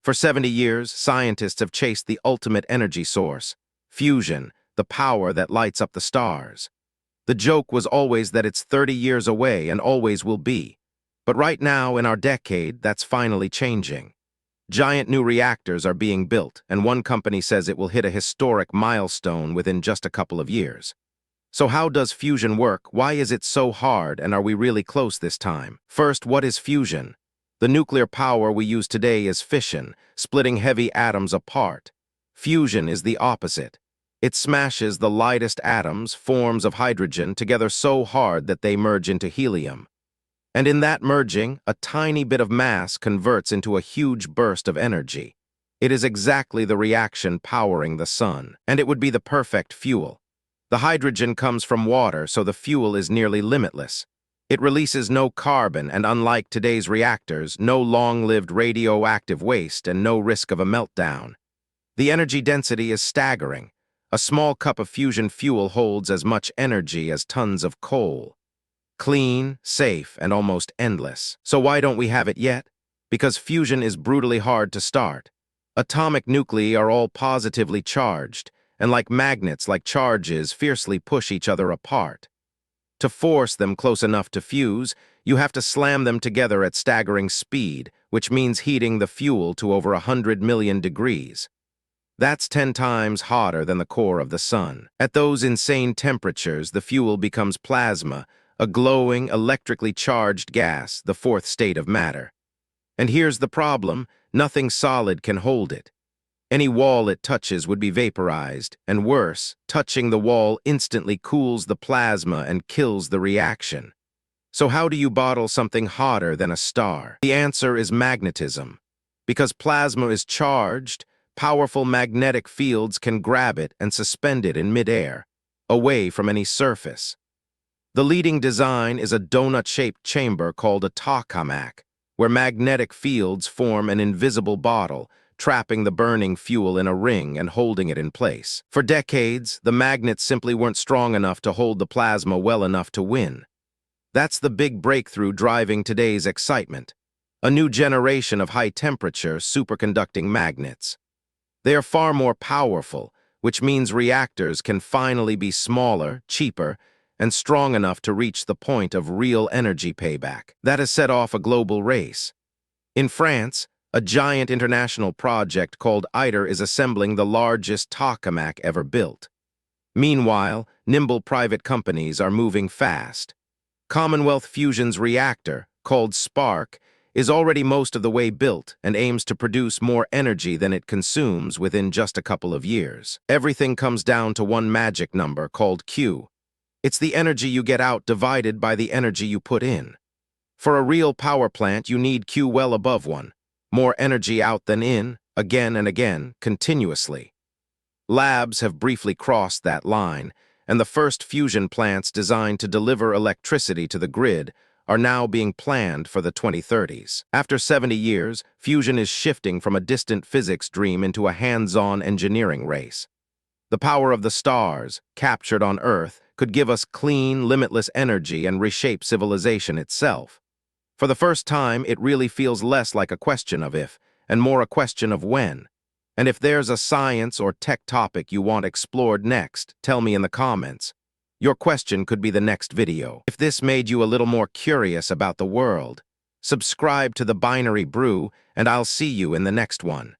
For 70 years, scientists have chased the ultimate energy source, fusion, the power that lights up the stars. The joke was always that it's 30 years away and always will be. But right now, in our decade, that's finally changing. Giant new reactors are being built, and one company says it will hit a historic milestone within just a couple of years. So how does fusion work? Why is it so hard, and are we really close this time? First, what is fusion? The nuclear power we use today is fission, splitting heavy atoms apart. Fusion is the opposite. It smashes the lightest atoms, forms of hydrogen, together so hard that they merge into helium. And in that merging, a tiny bit of mass converts into a huge burst of energy. It is exactly the reaction powering the sun, and it would be the perfect fuel. The hydrogen comes from water, so the fuel is nearly limitless. It releases no carbon, and unlike today's reactors, no long-lived radioactive waste and no risk of a meltdown. The energy density is staggering. A small cup of fusion fuel holds as much energy as tons of coal. Clean, safe, and almost endless. So why don't we have it yet? Because fusion is brutally hard to start. Atomic nuclei are all positively charged, and like magnets, like charges, fiercely push each other apart. To force them close enough to fuse, you have to slam them together at staggering speed, which means heating the fuel to over 100 million degrees. That's 10 times hotter than the core of the sun. At those insane temperatures, the fuel becomes plasma, a glowing, electrically charged gas, the fourth state of matter. And here's the problem: nothing solid can hold it. Any wall it touches would be vaporized, and worse, touching the wall instantly cools the plasma and kills the reaction. So how do you bottle something hotter than a star? The answer is magnetism. Because plasma is charged, powerful magnetic fields can grab it and suspend it in midair, away from any surface. The leading design is a donut-shaped chamber called a tokamak, where magnetic fields form an invisible bottle, trapping the burning fuel in a ring and holding it in place. For decades, the magnets simply weren't strong enough to hold the plasma well enough to win. That's the big breakthrough driving today's excitement: a new generation of high-temperature, superconducting magnets. They are far more powerful, which means reactors can finally be smaller, cheaper, and strong enough to reach the point of real energy payback. That has set off a global race. In France, a giant international project called ITER is assembling the largest tokamak ever built. Meanwhile, nimble private companies are moving fast. Commonwealth Fusion's reactor, called SPARC, is already most of the way built and aims to produce more energy than it consumes within just a couple of years. Everything comes down to one magic number called Q. It's the energy you get out divided by the energy you put in. For a real power plant, you need Q well above 1. More energy out than in, again and again, continuously. Labs have briefly crossed that line, and the first fusion plants designed to deliver electricity to the grid are now being planned for the 2030s. After 70 years, fusion is shifting from a distant physics dream into a hands-on engineering race. The power of the stars, captured on Earth, could give us clean, limitless energy and reshape civilization itself. For the first time, it really feels less like a question of if, and more a question of when. And if there's a science or tech topic you want explored next, tell me in the comments. Your question could be the next video. If this made you a little more curious about the world, subscribe to the Binary Brew, and I'll see you in the next one.